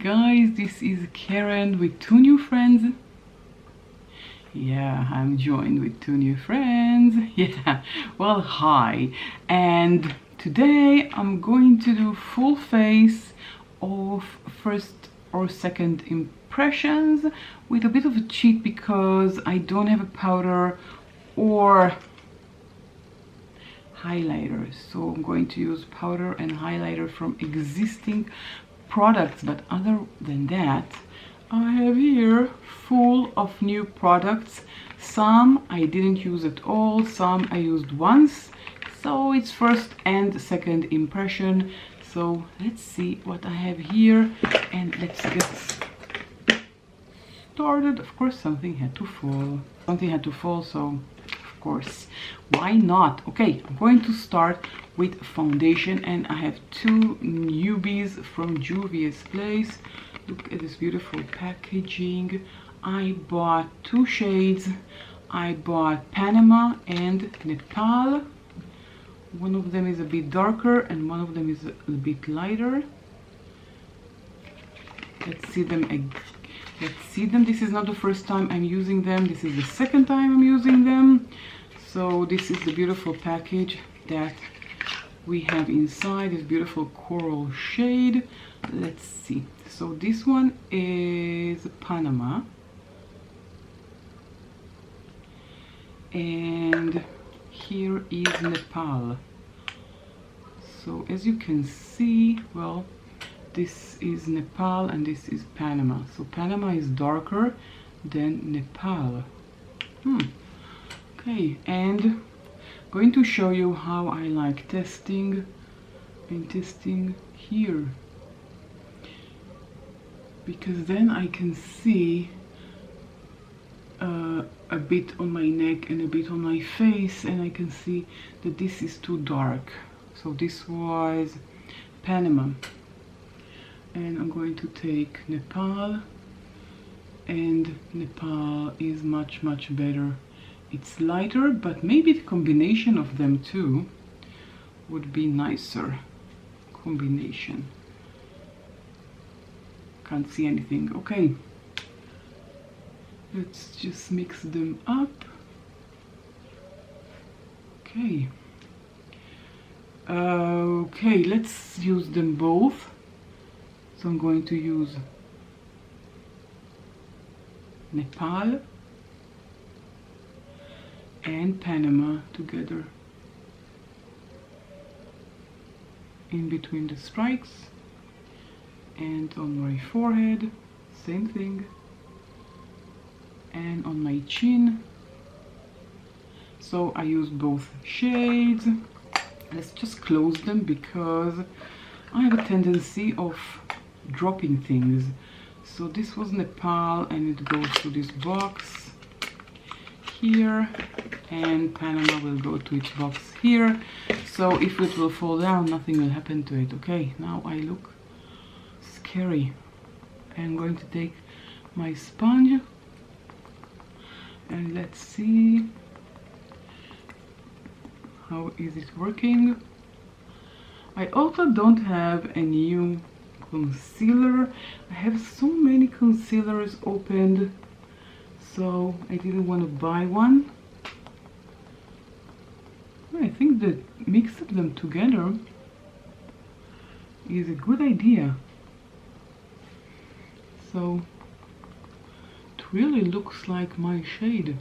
guys, this is Karen with two new friends. Yeah, I'm joined with two new friends. Yeah, well, hi. And today I'm going to do full face of first or second impressions with a bit of a cheat because I don't have a powder or highlighter, so I'm going to use powder and highlighter from existing products. But other than that, I have here full of new products. Some I didn't use at all, some I used once, so it's first and second impression. So let's see what I have here and let's get started. Of course something had to fall, so of course, why not? Okay, I'm going to start with foundation, and I have two newbies from JUVIA'S place. Look at this beautiful packaging. I bought two shades. I bought Panama and Nepal. One of them is a bit darker and one of them is a bit lighter. Let's see them. This is not the first time I'm using them. This is the second time I'm using them. So this is the beautiful package that we have inside, this beautiful coral shade. Let's see. So this one is Panama. And here is Nepal. So as you can see, well, this is Nepal and this is Panama. So Panama is darker than Nepal. Okay, and going to show you how I like testing here, because then I can see a bit on my neck and a bit on my face, and I can see that this is too dark. So this was Panama, and I'm going to take Nepal, and Nepal is much better. It's lighter, but maybe the combination of them two would be nicer combination. Can't see anything. Okay, let's just mix them up. Okay. Okay, let's use them both. So I'm going to use Nepal and Panama together in between the strikes, and on my forehead, same thing, and on my chin. So I use both shades. Let's just close them because I have a tendency of dropping things. So this was Nepal and it goes to this box here, and Panama will go to its box here. So if it will fall down, nothing will happen to it. Okay, now I look scary. I'm going to take my sponge and let's see how is it working. I also don't have a new concealer. I have so many concealers opened, so I didn't want to buy one. I think that mixing them together is a good idea. So it really looks like my shade.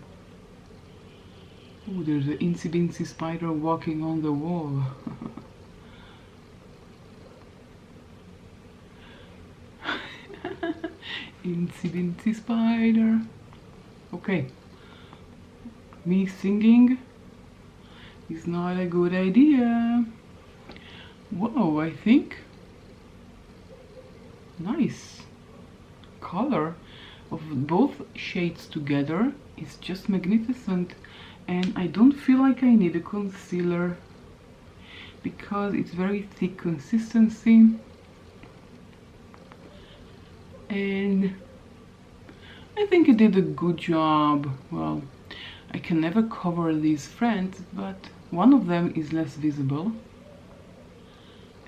Oh, there's an itsy bitsy spider walking on the wall. Itsy bitsy spider. Okay, me singing is not a good idea. Whoa, I think nice color of both shades together is just magnificent, and I don't feel like I need a concealer because it's very thick consistency, and I think I did a good job. Well, I can never cover these friends, but one of them is less visible,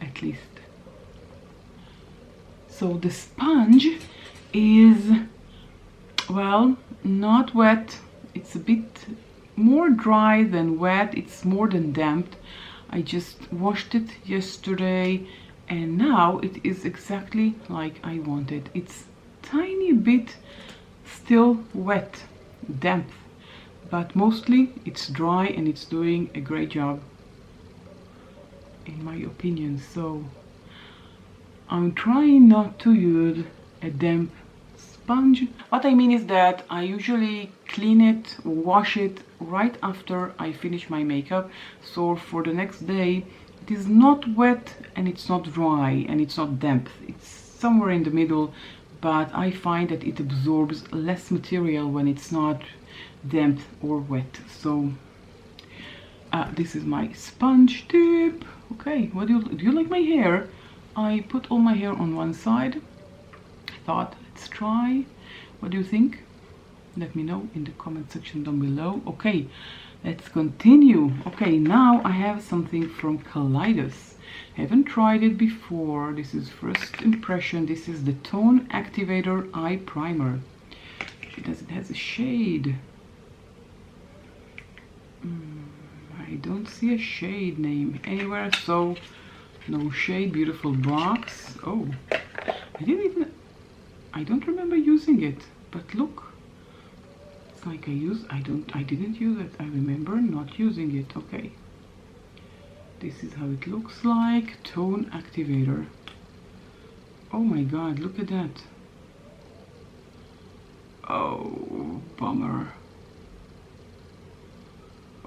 at least. So the sponge is, well, not wet. It's a bit more dry than wet. It's more than damp. I just washed it yesterday and now it is exactly like I wanted. It's tiny bit still wet, damp, but mostly it's dry and it's doing a great job in my opinion. So I'm trying not to use a damp sponge. What I mean is that I usually clean it, wash it right after I finish my makeup, so for the next day it is not wet and it's not dry and it's not damp. It's somewhere in the middle, but I find that it absorbs less material when it's not damp or wet. So this is my sponge tip. Okay, what do you like my hair? I put all my hair on one side. I thought, let's try. What do you think? Let me know in the comment section down below. Okay, let's continue. Okay, now I have something from Kaleidos. Haven't tried it before. This is first impression. This is the Tone Activator Eye Primer. It has a shade. I don't see a shade name anywhere, so no shade. Beautiful box. Oh, I don't remember using it, but look, it's like I didn't use it. I remember not using it. Okay, this is how it looks like. Tone Activator. Oh my god, look at that. Oh, bummer.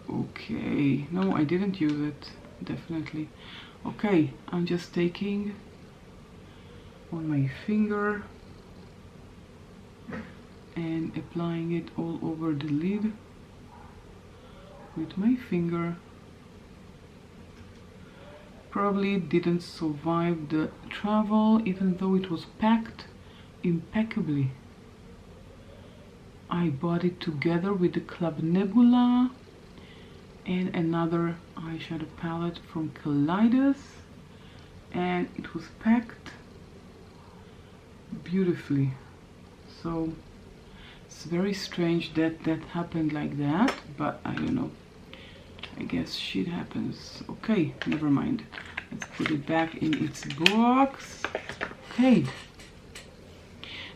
Okay, no, I didn't use it, definitely. Okay, I'm just taking on my finger and applying it all over the lid with my finger. Probably didn't survive the travel, even though it was packed impeccably. I bought it together with the Club Nebula and another eyeshadow palette from Kaleidos, and it was packed beautifully. So it's very strange that that happened like that, but I don't know, I guess shit happens. Okay, never mind, let's put it back in its box. Okay,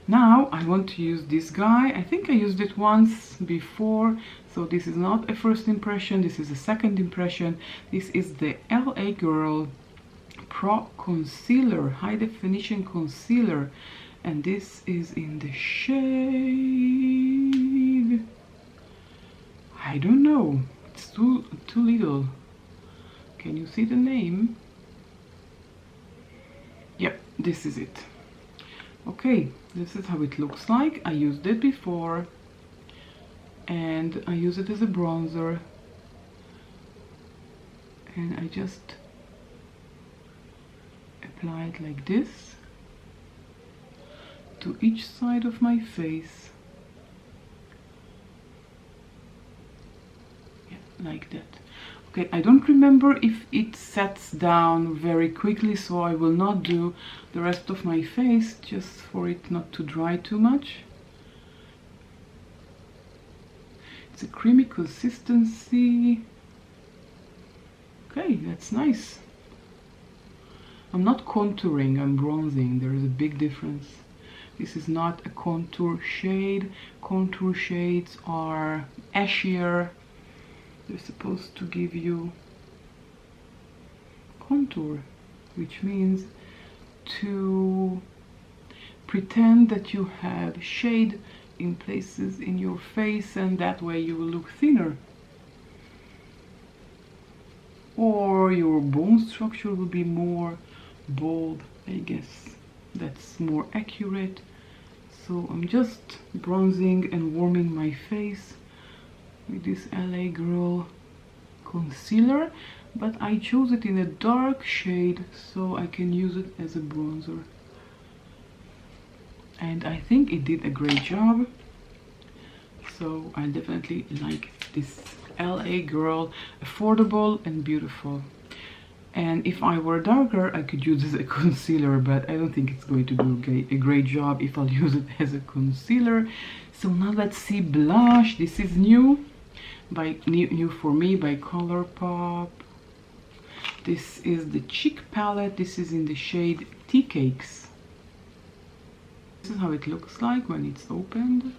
now I want to use this guy. I think I used it once before, so this is not a first impression, this is a second impression. This is the LA Girl Pro Concealer, High Definition Concealer, and this is in the shade, I don't know, it's too little. Can you see the name? Yep, this is it. Okay, this is how it looks like. I used it before and I use it as a bronzer, and I just apply it like this to each side of my face. Yeah, like that. Okay, I don't remember if it sets down very quickly, so I will not do the rest of my face, just for it not to dry too much. It's a creamy consistency. Okay, that's nice. I'm not contouring, I'm bronzing. There is a big difference. This is not a contour shade. Contour shades are ashier. They're supposed to give you contour, which means to pretend that you have shade in places in your face, and that way you will look thinner, or your bone structure will be more bold. I guess that's more accurate. So I'm just bronzing and warming my face with this LA Girl concealer, but I chose it in a dark shade so I can use it as a bronzer, and I think it did a great job. So I definitely like this LA Girl, affordable and beautiful. And if I were darker, I could use it as a concealer, but I don't think it's going to do a great job if I'll use it as a concealer. So now let's see blush. This is new for me by ColourPop. This is the Cheek palette. This is in the shade Tea Cakes. This is how it looks like when it's opened.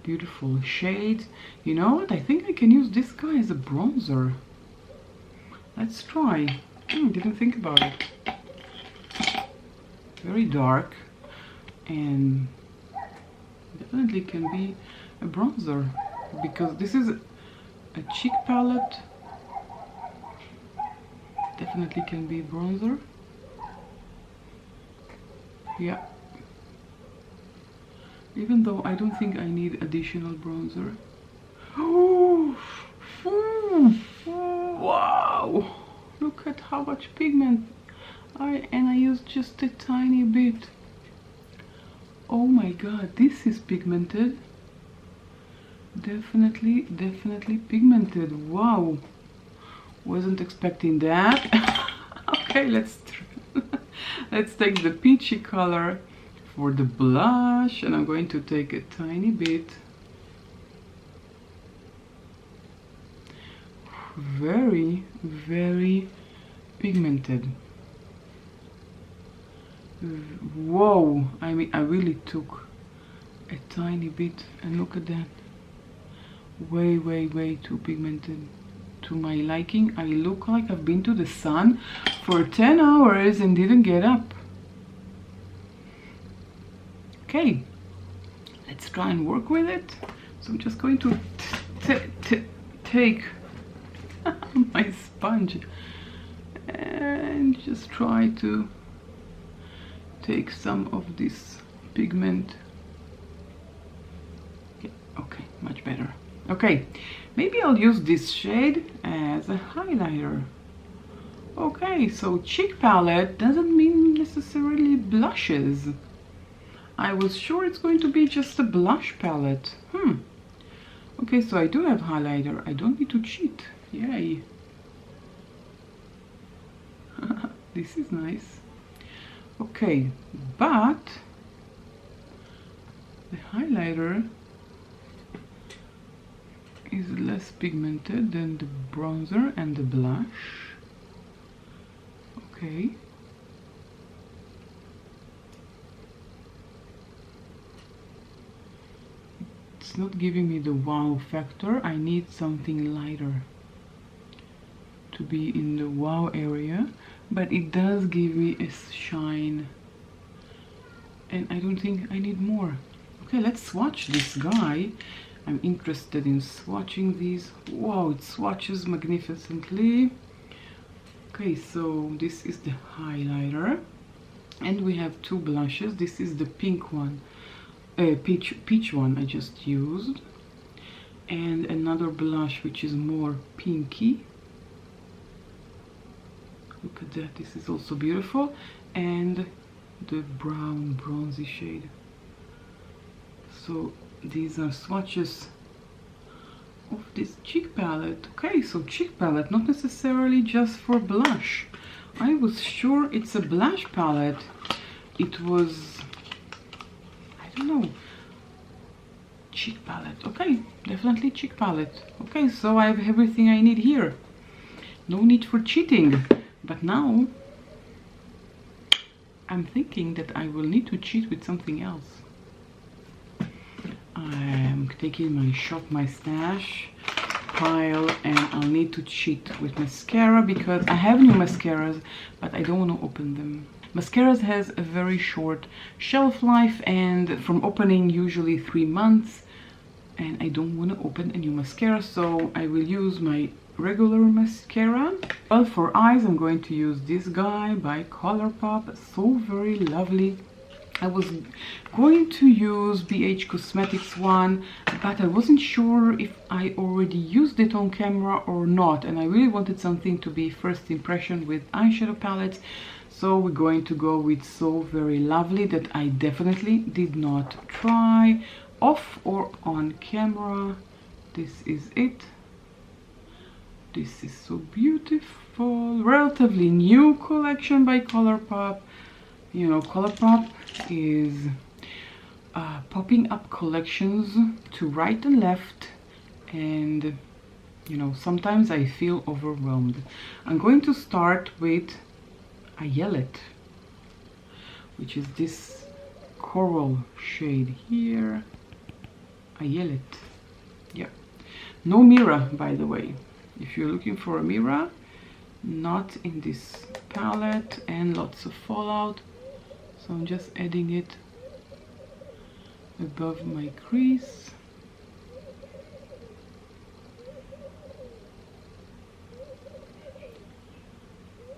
Beautiful shade. You know what? I think I can use this guy as a bronzer. Let's try. Didn't think about it. Very dark and definitely can be a bronzer because this is a cheek palette. Definitely can be bronzer. Yeah. Even though I don't think I need additional bronzer. Oh, wow! Look at how much pigment. And I used just a tiny bit. Oh my god, this is pigmented. Definitely pigmented. Wow! Wasn't expecting that. Okay, let's take the peachy color for the blush, and I'm going to take a tiny bit. Very pigmented. Whoa! I mean, I really took a tiny bit, and look at that. Way too pigmented to my liking. I look like I've been to the sun for 10 hours and didn't get up. Okay, let's try and work with it. So I'm just going to take my sponge and just try to take some of this pigment. Okay, much better. Okay, maybe I'll use this shade as a highlighter. Okay, so cheek palette doesn't mean necessarily blushes. I was sure it's going to be just a blush palette. Okay, so I do have highlighter. I don't need to cheat. Yay. This is nice. Okay, but the highlighter is less pigmented than the bronzer and the blush. Okay. It's not giving me the wow factor. I need something lighter to be in the wow area, but it does give me a shine, and I don't think I need more. Okay, let's swatch this guy. I'm interested in swatching these. Wow, it swatches magnificently. Okay, so this is the highlighter, and we have two blushes. This is the pink one, peach one I just used, and another blush which is more pinky. Look at that, this is also beautiful, and the brown bronzy shade. So these are swatches of this cheek palette. Okay, so cheek palette, not necessarily just for blush. I was sure it's a blush palette. It was, I don't know, cheek palette. Okay, definitely cheek palette. Okay, so I have everything I need here. No need for cheating. But now I'm thinking that I will need to cheat with something else. I'm taking my stash pile, and I'll need to cheat with mascara because I have new mascaras, but I don't want to open them. Mascaras has a very short shelf life, and from opening usually 3 months, and I don't want to open a new mascara, so I will use my regular mascara. Well, for eyes I'm going to use this guy by ColourPop. So very lovely. I was going to use BH Cosmetics one, but I wasn't sure if I already used it on camera or not, and I really wanted something to be first impression with eyeshadow palettes, so we're going to go with So Very Lovely, that I definitely did not try off or on camera. This is it. This is so beautiful. beautiful, relatively new collection by ColourPop. You know, ColourPop is popping up collections to right and left, and you know, sometimes I feel overwhelmed. I'm going to start with Eyeshadow, which is this coral shade here. Eyeshadow. Yeah. No mirror, by the way. If you're looking for a mirror, not in this palette, and lots of fallout. So I'm just adding it above my crease.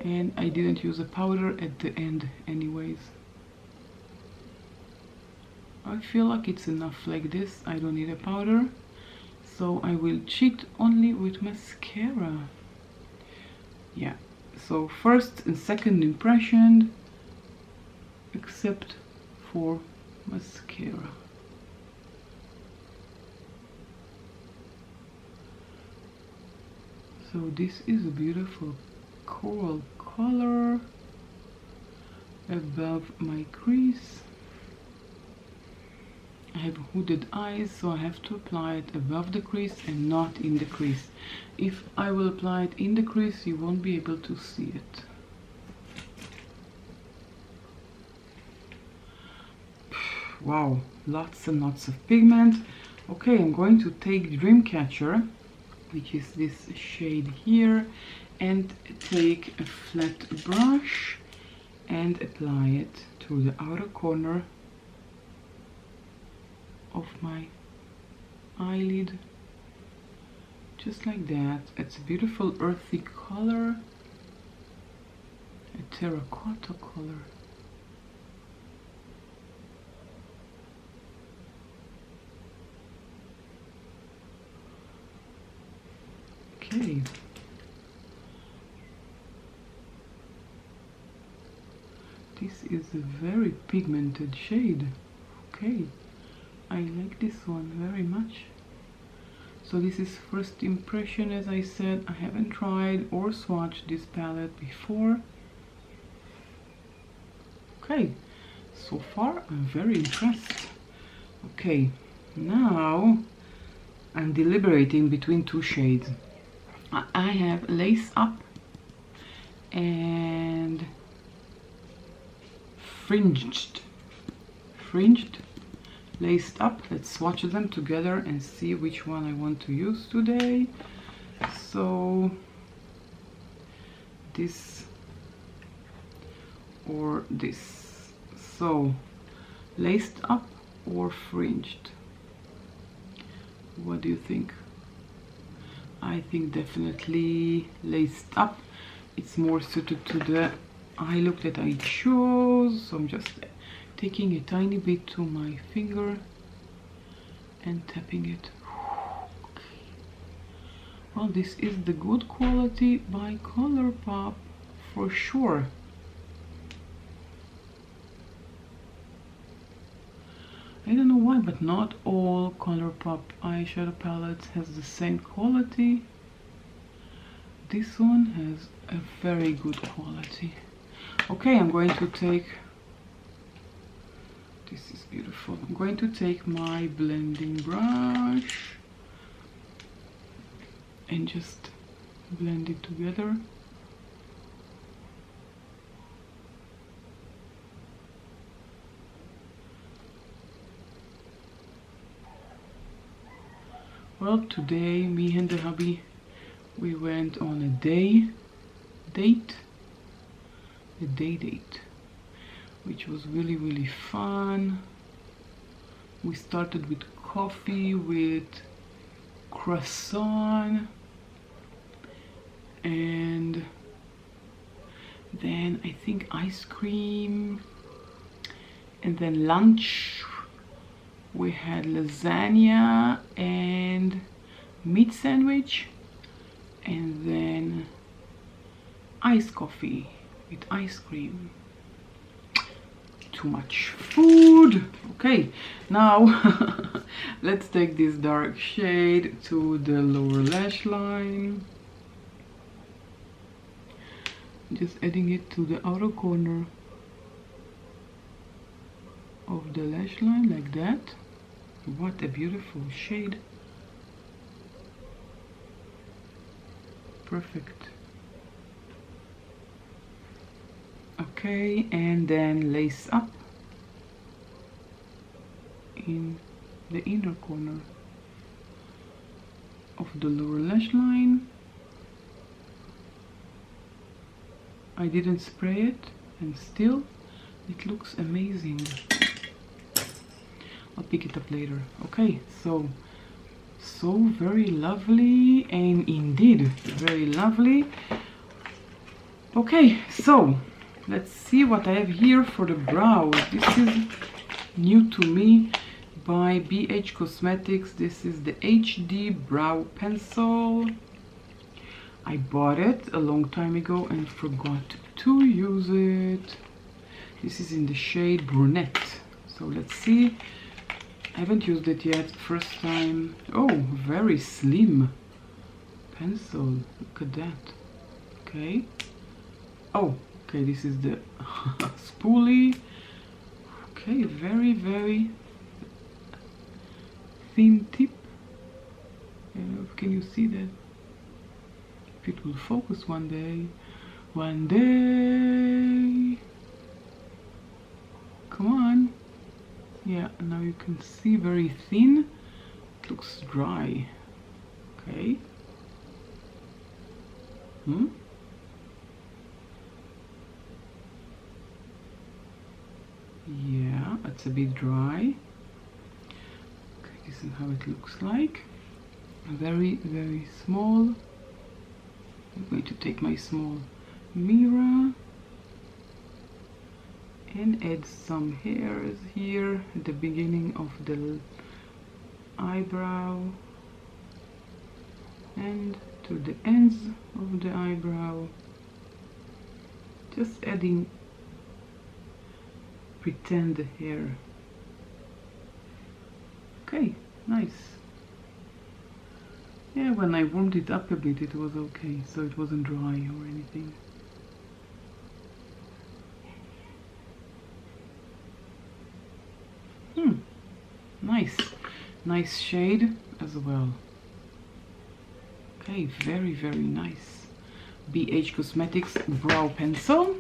And I didn't use a powder at the end anyways. I feel like it's enough like this. I don't need a powder. So I will cheat only with mascara. Yeah. So first and second impression, except for mascara. So this is a beautiful coral color above my crease. I have hooded eyes, so I have to apply it above the crease and not in the crease. If I will apply it in the crease, you won't be able to see it. Wow, lots and lots of pigment. Okay, I'm going to take Dreamcatcher, which is this shade here, and take a flat brush and apply it to the outer corner of my eyelid, just like that. It's a beautiful earthy color, a terracotta color. Okay. This is a very pigmented shade. Okay. I like this one very much. So this is first impression, as I said. I haven't tried or swatched this palette before. Okay, so far I'm very impressed. Okay, now I'm deliberating between two shades. I have Lace Up and Fringed. Laced Up. Let's swatch them together and see which one I want to use today. So this or this. So Laced Up or Fringed? What do you think? I think definitely Laced Up. It's more suited to the eye look that I chose. So I'm just taking a tiny bit to my finger and tapping it. Well, this is the good quality by ColourPop for sure. I don't know why, but not all ColourPop eyeshadow palettes has the same quality. This one has a very good quality. Okay, I'm going to take, this is beautiful. I'm going to take my blending brush and just blend it together. Well, today me and the hubby, we went on a day date, which was really fun. We started with coffee with croissant, and then I think ice cream, and then lunch we had lasagna and meat sandwich, and then iced coffee with ice cream. Too much food. Okay, now let's take this dark shade to the lower lash line. just adding it to the outer corner of the lash line like that. What a beautiful shade. Perfect. Okay, and then lace up in the inner corner of the lower lash line. I didn't spray it, and still it looks amazing. I'll pick it up later. Okay, so very lovely, and indeed very lovely. Okay, so let's see what I have here for the brows. This is new to me by BH Cosmetics. This is the HD Brow Pencil. I bought it a long time ago and forgot to use it. This is in the shade Brunette. So let's see. I haven't used it yet, first time. Oh, very slim pencil. Look at that. Okay. Oh, okay, this is the spoolie. Okay, very, very thin tip. Can you see that? If it will focus one day. One day. Come on. Yeah, now you can see very thin. It looks dry. Okay. Yeah, it's a bit dry. Okay, this is how it looks like. Very, very small. I'm going to take my small mirror and add some hairs here at the beginning of the eyebrow and to the ends of the eyebrow. Just adding pretend hair. Okay, nice. Yeah, when I warmed it up a bit it was okay, so it wasn't dry or anything. Nice. Nice shade as well. Okay, very, very nice. BH Cosmetics Brow Pencil.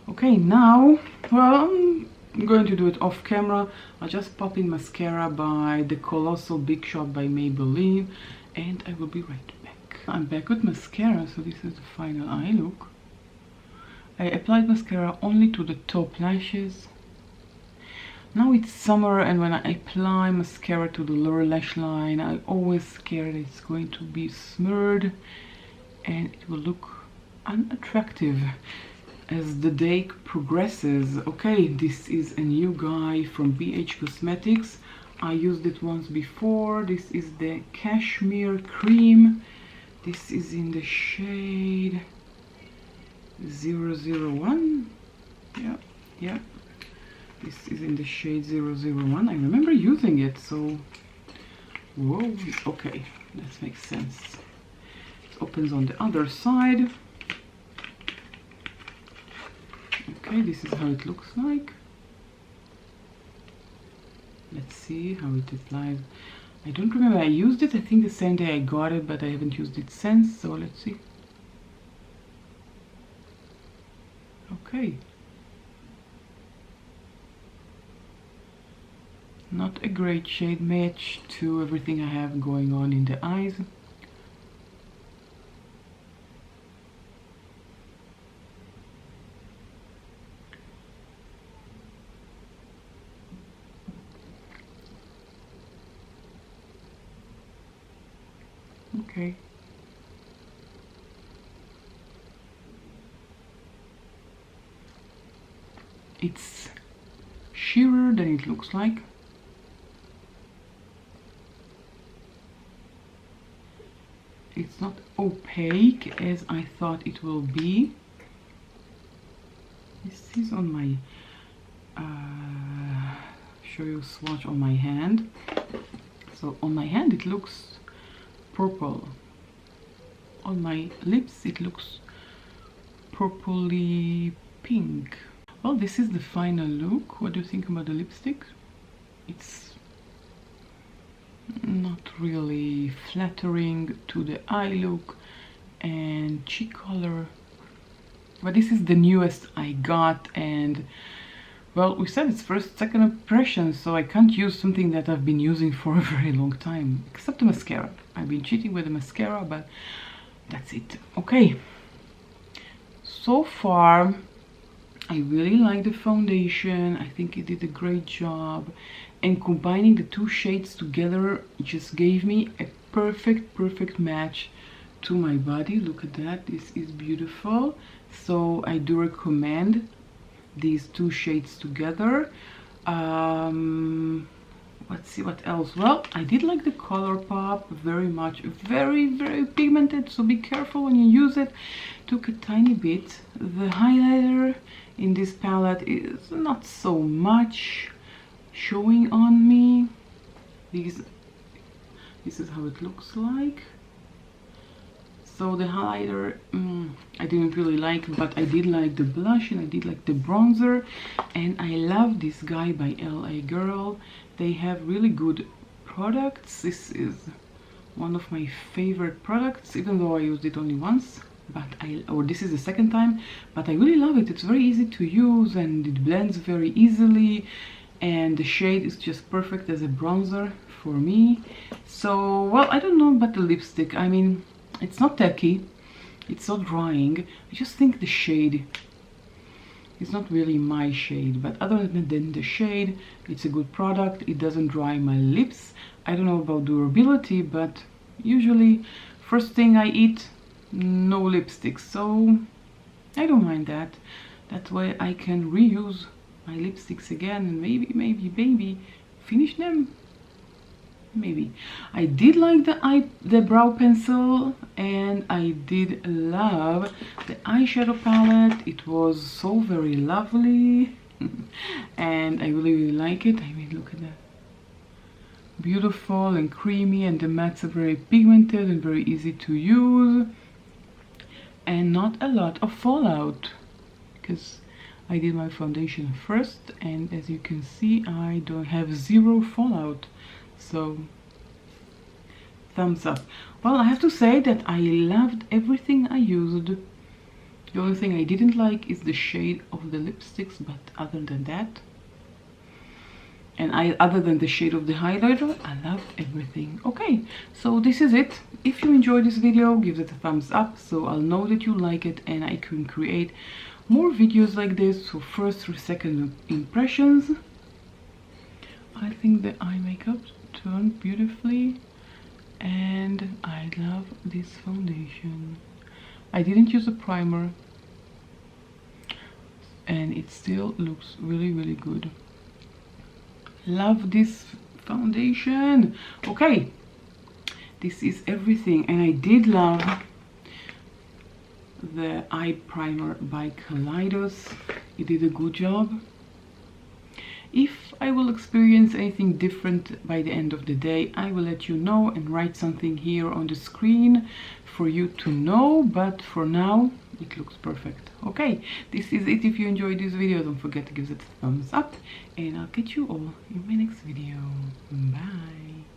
Okay, now, well, I'm going to do it off camera. I'll just pop in mascara by the Colossal Big Shot by Maybelline, and I will be right back. I'm back with mascara, so this is the final eye look. I applied mascara only to the top lashes. Now it's summer, and when I apply mascara to the lower lash line, I'm always scared it's going to be smeared and it will look unattractive as the day progresses. Okay, this is a new guy from BH Cosmetics. I used it once before. This is the Cashmere Cream. This is in the shade 001. Yeah. This is in the shade 001. I remember using it, so... Whoa, okay, that makes sense. It opens on the other side. Okay, this is how it looks like. Let's see how it applies. I don't remember, I used it I think the same day I got it, but I haven't used it since, so let's see. Okay. Not a great shade match to everything I have going on in the eyes. Okay. It's sheerer than it looks like. It's not opaque as I thought it will be. This is on my show you a swatch on my hand. So on my hand it looks purple. On my lips it looks purpley pink. Well, this is the final look. What do you think about the lipstick? It's not really flattering to the eye look and cheek color, but this is the newest I got, and well, we said it's first second impression, so I can't use something that I've been using for a very long time, except the mascara. I've been cheating with the mascara, but that's it. Okay, so far I really like the foundation. I think it did a great job, and combining the two shades together just gave me a perfect match to my body. Look at that, this is beautiful. So I do recommend these two shades together. Let's see what else. Well, I did like the color pop very much. Very pigmented, so be careful when you use it. Took a tiny bit. The highlighter in this palette is not so much showing on me. This is how it looks like. So the highlighter I didn't really like, but I did like the blush and I did like the bronzer, and I love this guy by LA Girl. They have really good products. This is one of my favorite products, even though I used it only once, but this is the second time, but I really love it. It's very easy to use and it blends very easily, and the shade is just perfect as a bronzer for me. So, well, I don't know about the lipstick. I mean, it's not tacky, it's not drying. I just think the shade is not really my shade, but other than the shade, it's a good product. It doesn't dry my lips. I don't know about durability, but usually first thing I eat, no lipstick, so I don't mind that. That way I can reuse my lipsticks again and maybe finish them. Maybe. I did like the brow pencil, and I did love the eyeshadow palette. It was so very lovely and I really like it. I mean, look at that, beautiful and creamy, and the mattes are very pigmented and very easy to use, and not a lot of fallout because I did my foundation first, and as you can see, I don't have zero fallout. So thumbs up. Well, I have to say that I loved everything I used. The only thing I didn't like is the shade of the lipsticks, but other than that, and other than the shade of the highlighter, I loved everything. Okay, so this is it. If you enjoyed this video, give it a thumbs up so I'll know that you like it and I can create more videos like this for first or second impressions. I think the eye makeup turned beautifully, and I love this foundation. I didn't use a primer and it still looks really good. Love this foundation. Okay, this is everything, and I did love the eye primer by Kaleidos. It did a good job. If I will experience anything different by the end of the day, I will let you know and write something here on the screen for you to know, but for now it looks perfect. Okay, this is it. If you enjoyed this video, don't forget to give it a thumbs up, and I'll catch you all in my next video. Bye.